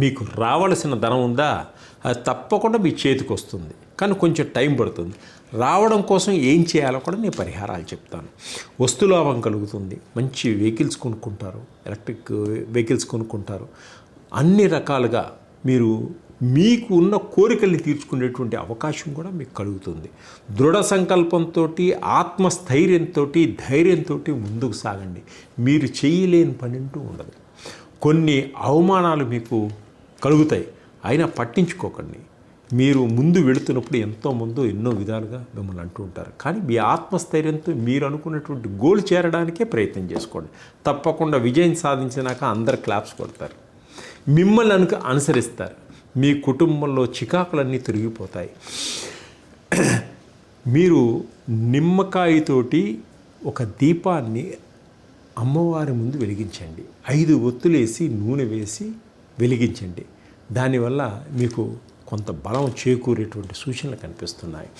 మీకు రావలసిన ధనం ఉందా, అది తప్పకుండా మీ చేతికి వస్తుంది, కానీ కొంచెం టైం పడుతుంది. రావడం కోసం ఏం చేయాలో కూడా నేను పరిహారాలు చెప్తాను. వస్తులాభం కలుగుతుంది, మంచి వెహికల్స్ కొనుక్కుంటారు, ఎలక్ట్రిక్ వెహికల్స్ కొనుక్కుంటారు. అన్ని రకాలుగా మీకు ఉన్న కోరికల్ని తీర్చుకునేటువంటి అవకాశం కూడా మీకు కలుగుతుంది. దృఢ సంకల్పంతో, ఆత్మస్థైర్యంతో, ధైర్యంతో ముందుకు సాగండి. మీరు చేయలేని పని అంటూ ఉండదు. కొన్ని అవమానాలు మీకు కలుగుతాయి, అయినా పట్టించుకోకండి. మీరు ముందు వెళుతున్నప్పుడు ఎంతోమంది ఎన్నో విధాలుగా మిమ్మల్ని అంటూ ఉంటారు, కానీ మీ ఆత్మస్థైర్యంతో మీరు అనుకున్నటువంటి గోల్ చేరడానికే ప్రయత్నం చేసుకోండి. తప్పకుండా విజయం సాధించినాక అందరు క్లాప్స్ కొడతారు, మిమ్మల్ని అనుసరిస్తారు. మీ కుటుంబంలో చికాకులన్నీ తిరిగిపోతాయి. మీరు నిమ్మకాయతోటి ఒక దీపాన్ని అమ్మవారి ముందు వెలిగించండి. 5 ఒత్తులేసి నూనె వేసి వెలిగించండి. దానివల్ల మీకు కొంత బలం చేకూరేటువంటి సూచనలు కనిపిస్తున్నాయి.